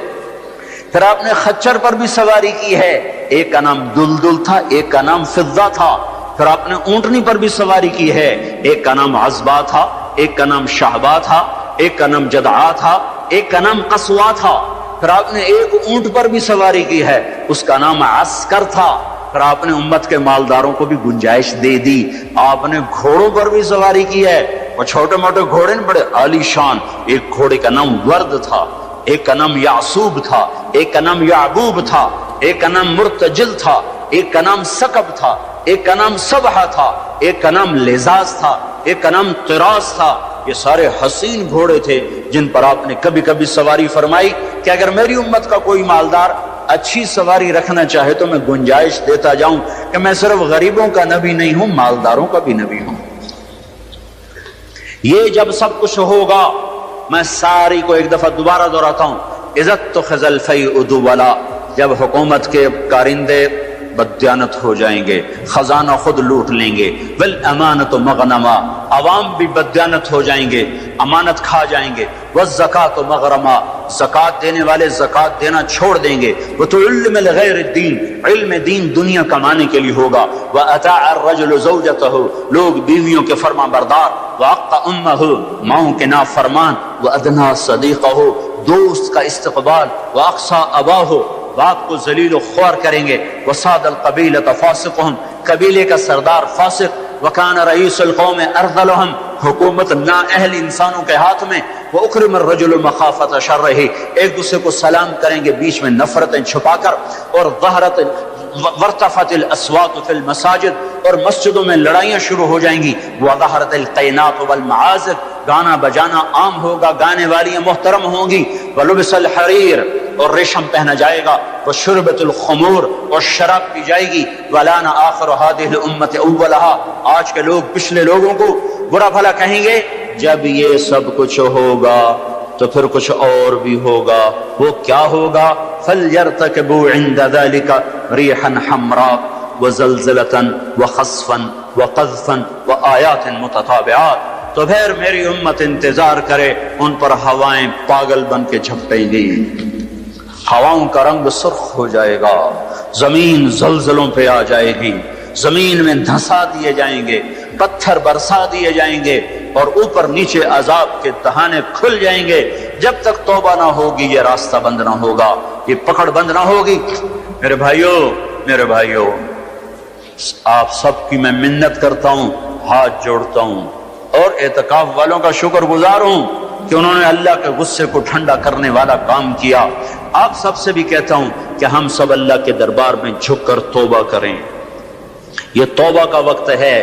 Speaker 1: پھر آپ نے خچر پر بھی سواری کی ہے، ایک کا نام دلدل تھا، ایک کا نام فضہ تھا۔ پھر آپ نے اونٹنی پر بھی سواری کی ہے، ایک کا نام عزبا تھا، ایک کا نام شہبا تھا، ایک کا نام جدعا تھا، ایک کا نام قصوا تھا۔ پھر آپ نے ایک اونٹ پر بھی سواری کی ہے، اس کا نام عسکر تھا۔ پھر آپ نے امت کے مالداروں کو بھی گنجائش دے دی۔ آپ نے گھوڑوں پر بھی سواری کی ہے، اور چھوٹے موٹے گھوڑے نے بڑے عالی شان۔ ایک گھوڑے کا نام ورد تھا، ایک کا نام یعصوب تھا، ایک کا نام یعبوب تھا، ایک کا نام مرتجل تھا، ایک کا نام سکب تھا، ایک کا نام سبحہ تھا، ایک کا نام لزاز تھا، ایک کا نام قراس تھا۔ یہ سارے حسین گھوڑے تھے جن پر آپ نے کبھی کبھی سواری فرمائی کہ اگر میری امت کا کوئی مالدار اچھی سواری رکھنا چاہے تو میں گنجائش دیتا جاؤں کہ میں صرف غریبوں کا نبی نہیں ہوں، مالداروں کا بھی نبی ہوں۔ یہ جب سب کچھ ہوگا، میں ساری کو ایک دفعہ دوبارہ دہراتا ہوں، اذا اتخذ الفیء دولا، جب حکومت کے کارندے بددیانت ہو جائیں گے، خزانہ خود لوٹ لیں گے، والامانۃ مغنما، عوام بھی بددیانت ہو جائیں گے، امانت کھا جائیں گے، والزکاۃ مغرما، زکات دینے والے زکات دینا چھوڑ دیں گے، وتعلم لغیر الدین، علم دین دنیا کمانے کے لیے ہوگا، واطاع الرجل زوجته، لوگ بیویوں کے فرما بردار، واقع امه، ماؤں کے نافرمان، وادنى صدیقه، دوست کا استقبال، واقصى اباه، باپ کو ذلیل و خوار کریں گے، وصاد القبیلۃ فاسقهم، قبیلے کا سردار فاسق، وکان رئیس القوم ارذلهم، حکومت نااہل انسانوں کے ہاتھ میں، واکرم الرجل مخافۃ شرہ، ایک دوسرے کو سلام کریں گے بیچ میں نفرتیں چھپا کر، اور وارتفعت الاصوات فی المساجد، اور مسجدوں میں لڑائیاں شروع ہو جائیں گی، وظہرت القینات والمعازف، گانا بجانا عام ہوگا، گانے والیاں محترم ہوں گی، ولبس الحریر، اور ریشم پہنا جائے گا، وشربت الخمور، اور شراب پی جائے گی، ولعن آخر هذه الامة اولها، آج کے لوگ پچھلے لوگوں کو برا بھلا کہیں گے۔ جب یہ سب کچھ ہوگا تو پھر کچھ اور بھی ہوگا. وہ کیا ہوگا؟ فَلْيَرْتَكِبُوا عِنْدَ ذَلِكَ رِيحًا حَمْرَاءً وَزَلْزَلَةً وَخَسْفًا وَقَذْفًا وَآيَاتٍ مُتَتَابِعَاتٍ. تو پھر میری امت انتظار کرے، ان پر ہوائیں پاگل بن کے جھپٹیں گی، ہواؤں کا رنگ سرخ ہو جائے گا، زمین زلزلوں پہ آ جائے گی، زمین میں دھنسا دیے جائیں گے، پتھر برسا دیے جائیں گے، اور اوپر نیچے عذاب کے دہانے کھل جائیں گے. جب تک توبہ نہ ہوگی یہ راستہ بند نہ ہوگا، یہ پکڑ بند نہ ہوگی. میرے بھائیوں آپ سب کی میں منت کرتا ہوں، ہاتھ جوڑتا ہوں، اور اعتکاف والوں کا شکر گزار ہوں کہ انہوں نے اللہ کے غصے کو ٹھنڈا کرنے والا کام کیا. آپ سب سے بھی کہتا ہوں کہ ہم سب اللہ کے دربار میں جھک کر توبہ کریں. یہ توبہ کا وقت ہے.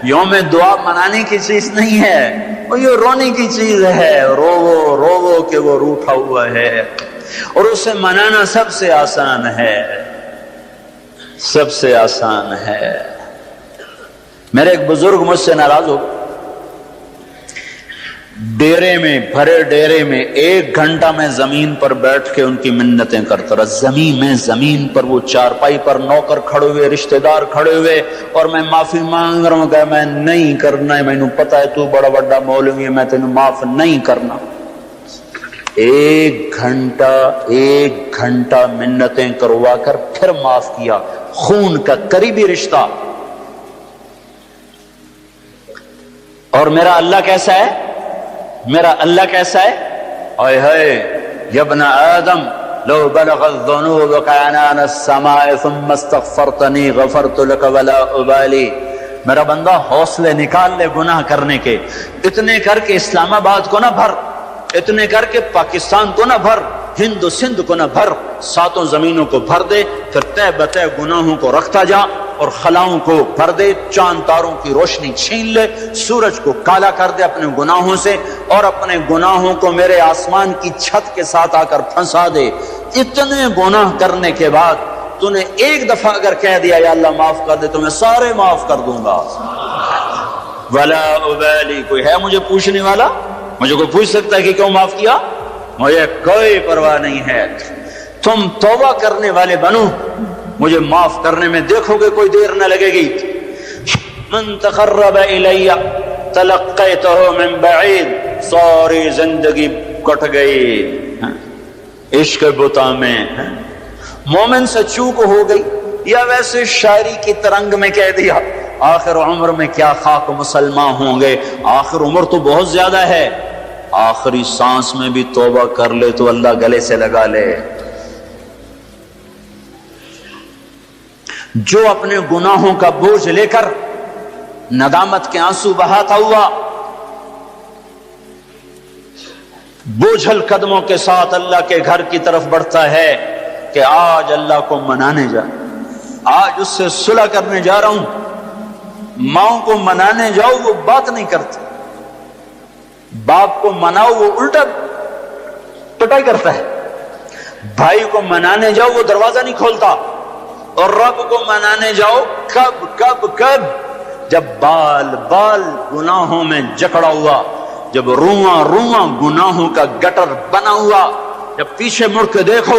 Speaker 1: یوم دعا منانے کی چیز نہیں ہے، وہ یہ رونے کی چیز ہے. رو کہ وہ روٹھا ہوا ہے، اور اسے منانا سب سے آسان ہے، سب سے آسان ہے. میرے ایک بزرگ مجھ سے ناراض ہو، ڈیرے میں، بھرے ڈیرے میں 1 گھنٹہ میں زمین پر بیٹھ کے ان کی منتیں کرتا رہا. زمین پر وہ چارپائی پر نوکر کھڑے ہوئے، رشتہ دار کھڑے ہوئے، اور میں معافی مانگ رہا ہوں کہ میں نہیں کرنا ہے، مینوں پتہ ہے تو بڑا بڑا مولوی ہے، میں تینوں معاف نہیں کرنا. 1 گھنٹہ منتیں کروا کر پھر معاف کیا. خون کا قریبی رشتہ. اور میرا اللہ کیسا ہے؟ اے ہے یا ابن آدم لو بلغ الذنوب عنان السماء ثم استغفرتنی غفرت لك ولا ابالی. میرا بندہ حوصلے نکال لے گناہ کرنے کے، اتنے کر کے اسلام آباد کو نہ بھر، اتنے کر کے پاکستان کو نہ بھر، ہند و سندھ کو نہ بھر، 7 زمینوں کو بھر دے. پھر تہ بتہ گناہوں کو رکھتا جا اور خلاؤں کو بھر دے. چاند تاروں کی روشنی چھین لے، سورج کو کالا کر دے اپنے گناہوں سے، اور اپنے گناہوں کو میرے آسمان کی چھت کے ساتھ آ کر پھنسا دے. اتنے گناہ کرنے کے بعد تو نے 1 دفعہ اگر کہہ دیا یا اللہ معاف کر دے تو میں سارے معاف کر دوں گا. ولا ابالی. کوئی ہے مجھے پوچھنے والا؟ مجھے کوئی پوچھ سکتا ہے کہ کیوں معاف کیا؟ مجھے کوئی پرواہ نہیں ہے. تم توبہ کرنے والے بنو، مجھے معاف کرنے میں دیکھو گے کوئی دیر نہ لگے گی. من تقرب الی تلقیتہ من بعید. ساری زندگی کٹ گئی عشق بتا میں. مومن سے چوک ہو گئی، یا ویسے شاعری کی ترنگ میں کہہ دیا آخر عمر میں کیا خاک مسلمان ہوں گے. آخر عمر تو بہت زیادہ ہے، آخری سانس میں بھی توبہ کر لے تو اللہ گلے سے لگا لے. جو اپنے گناہوں کا بوجھ لے کر ندامت کے آنسو بہاتا ہوا بوجھل قدموں کے ساتھ اللہ کے گھر کی طرف بڑھتا ہے کہ آج اللہ کو منانے جا، آج اس سے صلح کرنے جا رہا ہوں. ماں کو منانے جاؤ وہ بات نہیں کرتی، باپ کو مناؤ وہ الٹا پٹائی کرتا ہے، بھائی کو منانے جاؤ وہ دروازہ نہیں کھولتا، اور رب کو منانے جاؤ کب جب بال گناہوں میں جکڑا ہوا، جب رواں گناہوں کا گٹر بنا ہوا، جب پیچھے مڑ کے دیکھو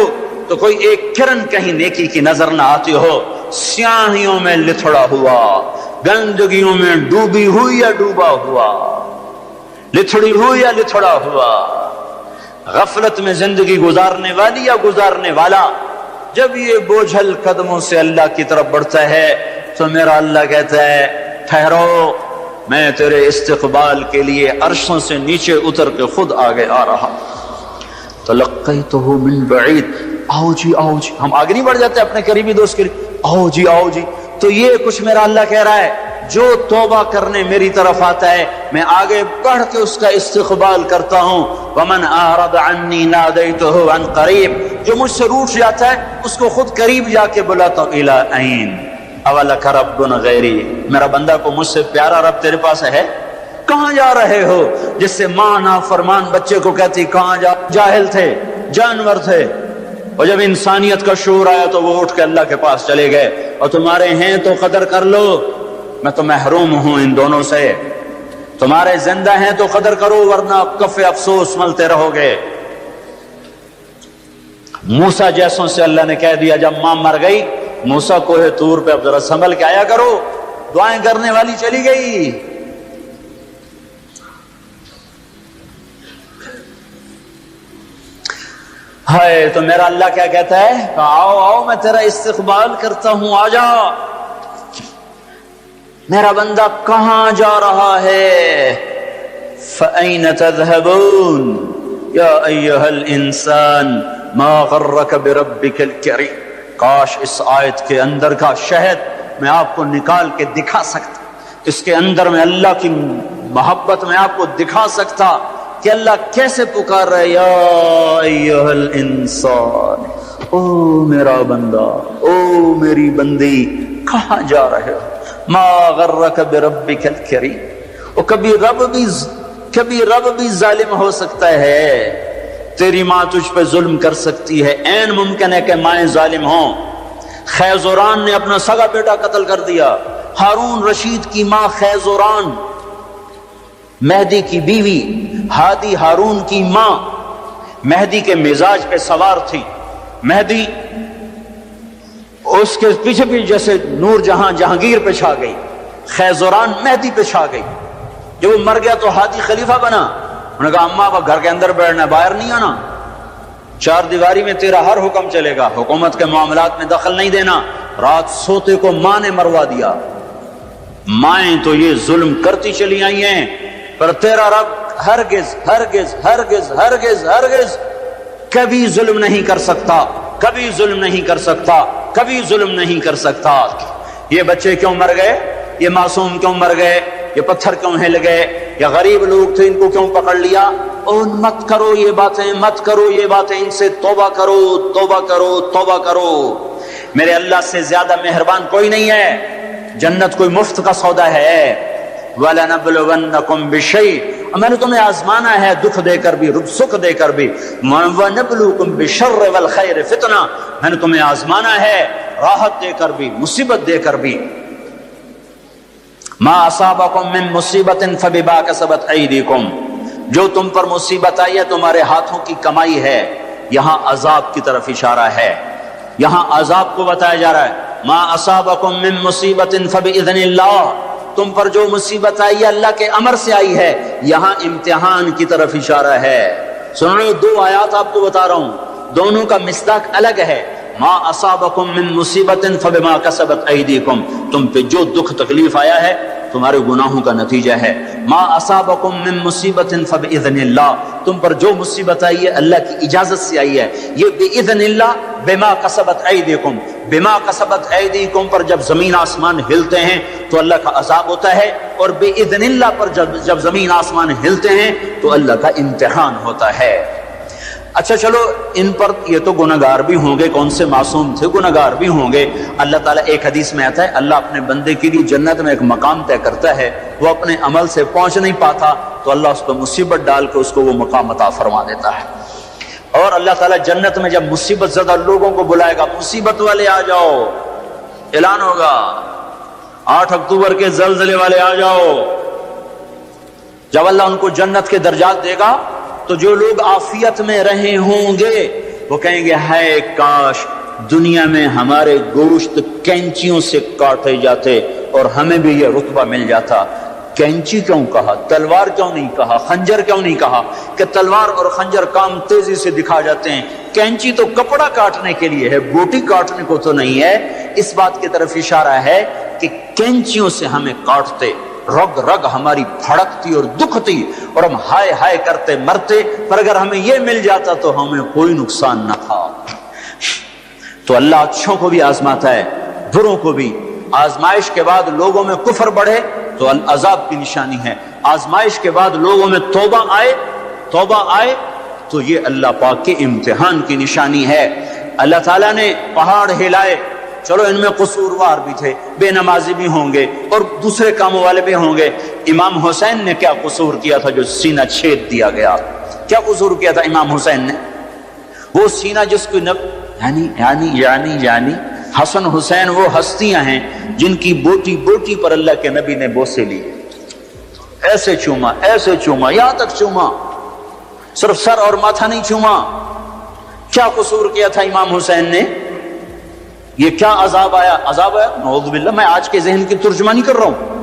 Speaker 1: تو کوئی ایک کرن کہیں نیکی کی نظر نہ آتی ہو. سیاہیوں میں لتھڑا ہوا، گندگیوں میں ڈوبی ہوئی یا ڈوبا ہوا، لتھڑی ہوئی یا لتھڑا ہوا، غفلت میں زندگی گزارنے والی یا گزارنے والا. جب یہ بوجھل قدموں سے اللہ کی طرف بڑھتا ہے تو میرا اللہ کہتا ہے ٹھہرو، میں تیرے استقبال کے لیے عرشوں سے نیچے اتر کے خود آگے آ رہا. تلقیتہ من بعید. آؤ جی ہم آگے نہیں بڑھ جاتے اپنے قریبی دوست کے لیے؟ آؤ جی. تو یہ کچھ میرا اللہ کہہ رہا ہے، جو توبہ کرنے میری طرف آتا ہے میں آگے بڑھ کے اس کا استقبال کرتا ہوں. ومن اعرض عنی نادیتہ عن قریب. جو مجھ سے روٹ جاتا ہے اس کو خود قریب جا کے بلاتا ہوں. الی عین اولک رب غیری. میرا بندہ کو مجھ سے پیارا رب تیرے پاس ہے؟ کہاں جا رہے ہو؟ جس سے ماں نافرمان بچے کو کہتی کہاں جا، جاہل تھے، جانور تھے، اور جب انسانیت کا شعور آیا تو وہ اٹھ کے اللہ کے پاس چلے گئے. اور تمہارے ہیں تو قدر کر لو، میں تو محروم ہوں ان دونوں سے. تمہارے زندہ ہیں تو قدر کرو ورنہ کف افسوس ملتے رہو گے۔ موسیٰ جیسوں سے اللہ نے کہہ دیا جب ماں مر گئی، موسیٰ کوہ طور پہ اب ذرا سنبھل کے آیا کرو، دعائیں کرنے والی چلی گئی۔ ہائے تو میرا اللہ کیا کہتا ہے کہ آؤ آؤ میں تیرا استقبال کرتا ہوں، آ جا۔ میرا بندہ کہاں جا رہا ہے؟ فَأَيْنَ تَذْهَبُونَ يَا أَيُّهَا الْإِنسَانِ مَا غَرَّكَ بِرَبِّكَ الْكَرِيمِ۔ کاش اس آیت کے اندر کا شہد میں آپ کو نکال کے دکھا سکتا، اس کے اندر میں اللہ کی محبت میں آپ کو دکھا سکتا کہ اللہ کیسے پکار رہے، یا ایھا الانسان، او میرا بندہ، او میری بندی، کہاں جا رہے ہو؟ ما غرک بربک الکریم۔ اور کبھی رب بھی ظالم ہو سکتا ہے، تیری ماں تجھ پہ ظلم کر سکتی ہے، عین ممکن ہے کہ مائیں ظالم ہوں۔ خیزوران نے اپنا سگا بیٹا قتل کر دیا، ہارون رشید کی ماں خیزوران، مہدی کی بیوی، ہادی ہارون کی ماں، مہدی کے مزاج پہ سوار تھی۔ مہدی اس کے پیچھے بھی جیسے نور جہاں جہانگیر پہ چھا گئی، خیزوران مہدی پہ چھا گئی۔ جب وہ مر گیا تو ہادی خلیفہ بنا۔ انہوں نے کہا اماں اب گھر کے اندر بیٹھنا ہے، باہر نہیں آنا، چار دیواری میں تیرا ہر حکم چلے گا، حکومت کے معاملات میں دخل نہیں دینا۔ رات سوتے کو ماں نے مروا دیا۔ مائیں تو یہ ظلم کرتی چلی آئی ہیں، پر تیرا رب ہرگز ہرگز ہرگز ہرگز ہرگز کبھی ظلم نہیں کر سکتا، کبھی ظلم نہیں کر سکتا، کبھی ظلم نہیں کر سکتا۔ یہ بچے کیوں مر گئے؟ یہ معصوم کیوں مر گئے؟ یہ پتھر کیوں ہل گئے؟ یا غریب لوگ تھے ان کو کیوں پکڑ لیا؟ اور مت کرو یہ باتیں، مت کرو یہ باتیں، ان سے توبہ کرو، توبہ کرو، توبہ کرو۔ میرے اللہ سے زیادہ مہربان کوئی نہیں ہے۔ جنت کوئی مفت کا سودا ہے۔ وَلَنَبْلُوَنَّكُمْ بِشَيْءٍ، اور میں نے تمہیں آزمانا ہے دکھ دے کر بھی، سکھ دے کر بھی۔ وَنَبْلُوكُمْ بِالشَّرِّ وَالْخَيْرِ فِتْنَةً، میں نے تمہیں آزمانا ہے راحت دے کر بھی، مصیبت دے کر بھی۔ مَا أَصَابَكُم مِّن مُّصِيبَةٍ فَبِمَا كَسَبَتْ أَيْدِيكُمْ، جو تم پر مصیبت آئی ہے تمہارے ہاتھوں کی کمائی ہے۔ یہاں عذاب کی طرف اشارہ ہے، یہاں عذاب کو بتایا جا رہا ہے۔ مَا أَصَابَكُم مِّن مُّصِيبَةٍ فَبِإِذْنِ اللَّهِ، تم پر جو مصیبت آئی ہے اللہ کے امر سے آئی ہے۔ یہاں امتحان کی طرف اشارہ ہے۔ سن لو، دو آیات آپ کو بتا رہا ہوں، دونوں کا مصداق الگ ہے۔ ما اصابکم من مصیبت فبما کسبت ایدیکم، تم پہ جو دکھ تکلیف آیا ہے تمہارے گناہوں کا نتیجہ ہے۔ ما اصابکم من مصیبت فباذن اللہ، تم پر جو مصیبت آئی ہے اللہ کی اجازت سے آئی ہے۔ یہ باذن اللہ، بما کسبت ایدیکم، بما کسبت ایدیکم پر جب زمین آسمان ہلتے ہیں تو اللہ کا عذاب ہوتا ہے، اور باذن اللہ پر جب زمین آسمان ہلتے ہیں تو اللہ کا امتحان ہوتا ہے۔ اچھا چلو، ان پر یہ تو گناہگار بھی ہوں گے، کون سے معصوم تھے، گناہگار بھی ہوں گے۔ اللہ تعالیٰ، ایک حدیث میں آتا ہے، اللہ اپنے بندے کے لیے جنت میں ایک مقام طے کرتا ہے، وہ اپنے عمل سے پہنچ نہیں پاتا تو اللہ اس کو مصیبت ڈال کے اس کو وہ مقام عطا فرما دیتا ہے۔ اور اللہ تعالیٰ جنت میں جب مصیبت زدہ لوگوں کو بلائے گا، مصیبت والے آ جاؤ، اعلان ہوگا 8 اکتوبر کے زلزلے والے آ جاؤ۔ جب اللہ ان کو جنت کے درجات دے گا تو جو لوگ عافیت میں رہے ہوں گے وہ کہیں گے ہائے کاش دنیا میں ہمارے گوشت کینچیوں سے کاٹے جاتے اور ہمیں بھی یہ رتبہ مل جاتا۔ کینچی کیوں کہا؟ تلوار کیوں نہیں کہا؟ خنجر کیوں نہیں کہا؟ کہ تلوار اور خنجر کام تیزی سے دکھا جاتے ہیں، کینچی تو کپڑا کاٹنے کے لیے ہے، بوٹی کاٹنے کو تو نہیں ہے۔ اس بات کی طرف اشارہ ہے کہ کینچیوں سے ہمیں کاٹتے، رگ رگ ہماری پھڑکتی اور دکھتی اور ہم ہائے ہائے کرتے مرتے، پر اگر ہمیں یہ مل جاتا تو ہمیں کوئی نقصان نہ تھا۔ تو اللہ اچھوں کو بھی آزماتا ہے، بروں کو بھی۔ آزمائش کے بعد لوگوں میں کفر بڑھے تو عذاب کی نشانی ہے، آزمائش کے بعد لوگوں میں توبہ آئے تو یہ اللہ پاک کے امتحان کی نشانی ہے۔ اللہ تعالیٰ نے پہاڑ ہلائے، چلو ان میں قصوروار بھی تھے، بے نمازی بھی ہوں گے اور دوسرے کاموں والے بھی ہوں گے۔ امام حسین نے کیا قصور کیا تھا جو سینہ چھید دیا گیا؟ کیا قصور کیا تھا امام حسین نے؟ وہ سینہ جس کو یعنی حسن حسین وہ ہستیاں ہیں جن کی بوٹی بوٹی پر اللہ کے نبی نے بوسے لیے۔ ایسے چوما، ایسے چوما، یہاں تک چوما، صرف سر اور ماتھا نہیں چوما۔ کیا قصور کیا تھا امام حسین نے؟ یہ کیا عذاب آیا؟ عذاب آیا نعوذ باللہ، میں آج کے ذہن کی ترجمانی کر رہا ہوں۔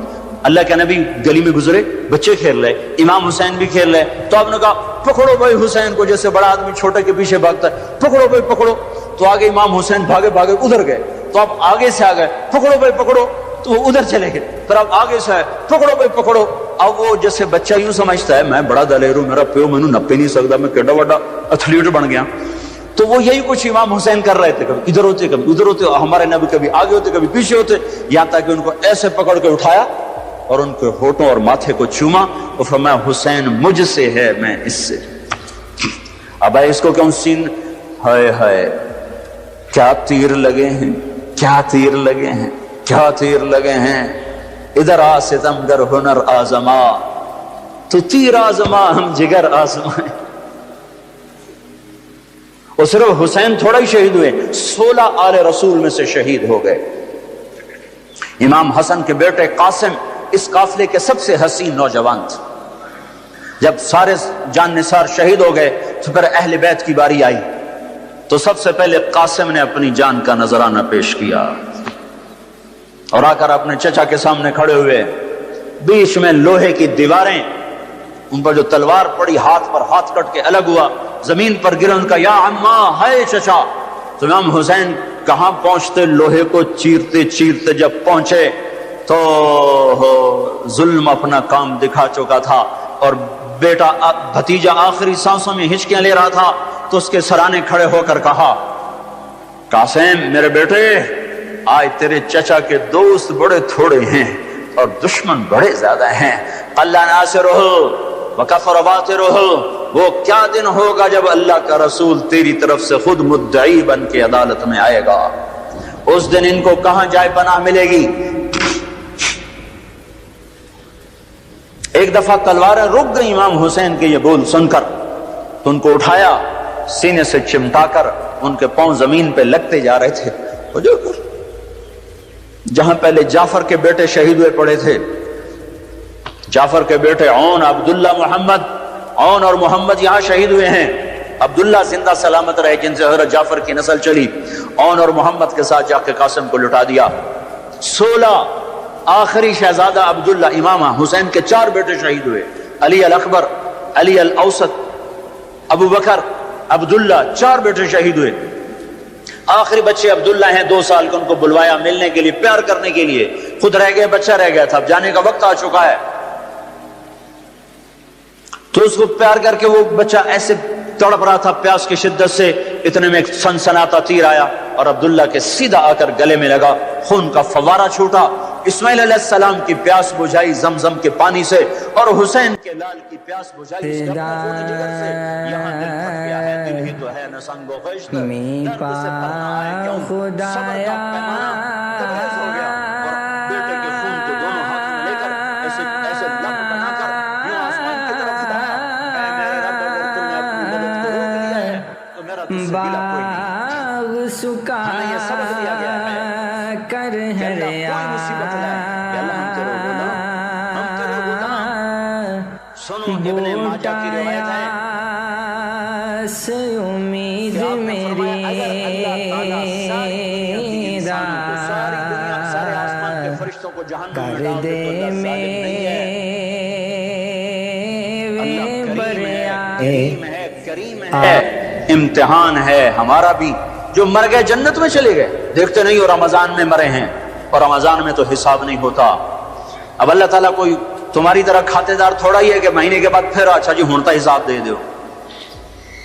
Speaker 1: اللہ کے نبی گلی میں گزرے، بچے کھیل رہے، امام حسین بھی کھیل رہے، تو آپ نے کہا پکڑو بھائی حسین کو، جیسے بڑا آدمی چھوٹے کے پیچھے بھاگتا ہے، پکڑو بھائی پکڑو۔ تو آگے امام حسین بھاگے بھاگے ادھر گئے، تو آپ آگے سے آ گئے، پکڑو بھائی پکڑو، تو وہ ادھر چلے گئے، پھر آپ آگے سے آئے، پکڑو بھائی پکڑو۔ اب وہ جیسے بچہ یوں سمجھتا ہے میں بڑا دلیر ہوں، میرا پیو مینوں نپے نہیں سکتا، میں کیڈا بڑا ایتھلیٹ بن گیا۔ تو وہ یہی کچھ امام حسین کر رہے تھے، کبھی ادھر ہوتے کبھی ادھر ہوتے، ہمارے نبی کبھی آگے ہوتے کبھی پیچھے ہوتے، یہاں تک کہ ان کو ایسے پکڑ کے اٹھایا اور ان کے ہونٹوں اور ماتھے کو چوما اور فرمایا حسین مجھ سے ہے، میں اس سے۔ اب اس کو کیوں سین، ہائے ہائے کیا تیر لگے ہیں، کیا تیر لگے ہیں، کیا تیر لگے ہیں۔ ادھر آ ستمگر ہنر آزما، تو تیر آزما ہم جگر آزمائیں۔ اور صرف حسین تھوڑا ہی شہید ہوئے، 16 آل رسول میں سے شہید ہو گئے۔ امام حسن کے بیٹے قاسم اس قافلے کے سب سے حسین نوجوان تھے۔ جب سارے جان نثار شہید ہو گئے تو پھر اہل بیت کی باری آئی، تو سب سے پہلے قاسم نے اپنی جان کا نذرانہ پیش کیا اور آ کر اپنے چچا کے سامنے کھڑے ہوئے، بیچ میں لوہے کی دیواریں، ان پر جو تلوار پڑی ہاتھ پر ہاتھ کٹ کے الگ ہوا، زمین پر گرا، ان کا یا عمّا ہے چچا۔ تو امام حسین کہاں پہنچتے، لوہے کو چیرتے چیرتے جب پہنچے تو ظلم اپنا کام دکھا چکا تھا، اور بیٹا بھتیجا آخری سانسوں میں ہچکیاں لے رہا تھا، تو اس کے سرانے کھڑے ہو کر کہا قاسم میرے بیٹے، آج تیرے چچا کے دوست بڑے تھوڑے ہیں اور دشمن بڑے زیادہ ہیں، اللہ ناصرہ وکفر باطرہ۔ وہ کیا دن ہوگا جب اللہ کا رسول تیری طرف سے خود مدعی بن کے عدالت میں آئے گا، اس دن ان کو کہاں جائے پناہ ملے گی۔ ایک دفعہ تلواریں رک گئی امام حسین کے یہ بول سن کر، تو ان کو اٹھایا، سینے سے چمٹا کر ان کے پاؤں زمین پہ لگتے جا رہے تھے، جہاں پہلے جعفر کے بیٹے شہید ہوئے پڑے تھے، جعفر کے بیٹے عون، عبداللہ، محمد، عون اور محمد یہاں شہید ہوئے ہیں۔ عبداللہ زندہ سلامت رہے جن سے حضرت جعفر کی نسل چلی، عون اور محمد کے ساتھ جا کے قاسم کو لٹا دیا۔ 16 آخری شہزادہ عبداللہ، امام حسین کے 4 بیٹے شہید ہوئے، علی الاکبر، علی الاوسط، ابو بکر، عبداللہ، 4 بیٹے شہید ہوئے۔ آخری بچے عبداللہ ہیں، 2 سال کے، ان کو بلوایا ملنے کے لیے، پیار کرنے کے لیے، خود رہ گئے، بچہ رہ گیا تھا، اب جانے کا وقت آ چکا ہے، تو اس کو پیار کر کے وہ بچہ ایسے تڑپ رہا تھا پیاس کی شدت سے، اتنے میں ایک سنسناتا تیر آیا اور عبداللہ کے سیدھا آ کر گلے میں لگا، خون کا فوارہ چھوٹا۔ اسماعیل علیہ السلام کی پیاس بجھائی زمزم کے پانی سے، اور حسین کے لال کی پیاس بجھائی اس کا خون جگر سے۔ یہاں دل پھٹ گیا ہے، دل ہی تو ہے نہ سنگ و خشت، درد سے بھرنا ہے کیوں، صبر کا پیمانہ تبریز ہو گیا، اور بیٹے کے خون کو دونوں ہاتھ میں لے کر ایسے ایسے لب بنا کر یوں آسمان کی طرف اٹھایا، اے میرے رب، اگر تم نے اپنی مدد کو روک لیا ہے تو میرا تجھ سے گلہ کوئی نہیں۔ ہمیں یہ سبق دیا گیا ہے کہ اللہ کوئی مصیبت لائے کہ اللہ ہم تیرے غلام، ہم تیرے غلام۔ سنو ابن ماجہ کی روایت ہے
Speaker 2: سے امید میری
Speaker 1: ساری دنیا، سارے آسمان کے فرشتوں کو جہنم میں ڈال دے تو اللہ ظالم نہیں ہے، اللہ کریم ہے، کریم ہے۔ امتحان ہے ہمارا بھی، جو مر گئے جنت میں چلے گئے، دیکھتے نہیں ہو رمضان میں مرے ہیں، اور رمضان میں تو حساب نہیں ہوتا۔ اب اللہ تعالیٰ کوئی تمہاری طرح کھاتے دار تھوڑا ہی ہے کہ مہینے کے بعد پھر اچھا جی ہونتا حساب دے دو۔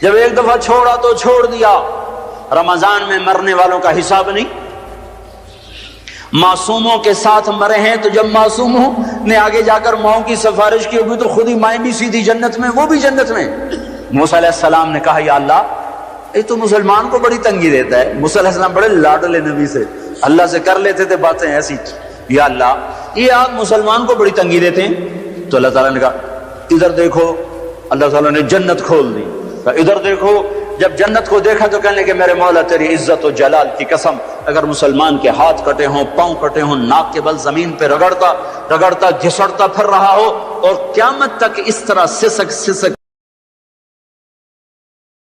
Speaker 1: جب ایک دفعہ چھوڑا تو چھوڑ دیا۔ رمضان میں مرنے والوں کا حساب نہیں، معصوموں کے ساتھ مرے ہیں، تو جب معصوموں نے آگے جا کر ماؤں کی سفارش کی ہوگی تو خود ہی مائیں بھی سیدھی جنت میں، وہ بھی جنت میں۔ موسیٰ علیہ السلام نے کہا یا اللہ، یہ تو مسلمان کو بڑی تنگی دیتا ہے۔ موسیٰ علیہ السلام بڑے لاڈلے نبی سے، اللہ سے کر لیتے تھے باتیں ایسی، یا اللہ یہ آپ مسلمان کو بڑی تنگی دیتے ہیں۔ تو اللہ تعالیٰ نے کہا ادھر دیکھو، اللہ تعالیٰ نے جنت کھول دی، ادھر دیکھو جب جنت کو دیکھا تو کہنے کہ میرے مولا تیری عزت و جلال کی قسم، اگر مسلمان کے ہاتھ کٹے ہوں، پاؤں کٹے ہوں، ناک کے بل زمین پہ رگڑتا گھسڑتا پھر رہا ہو اور قیامت تک اس طرح سسک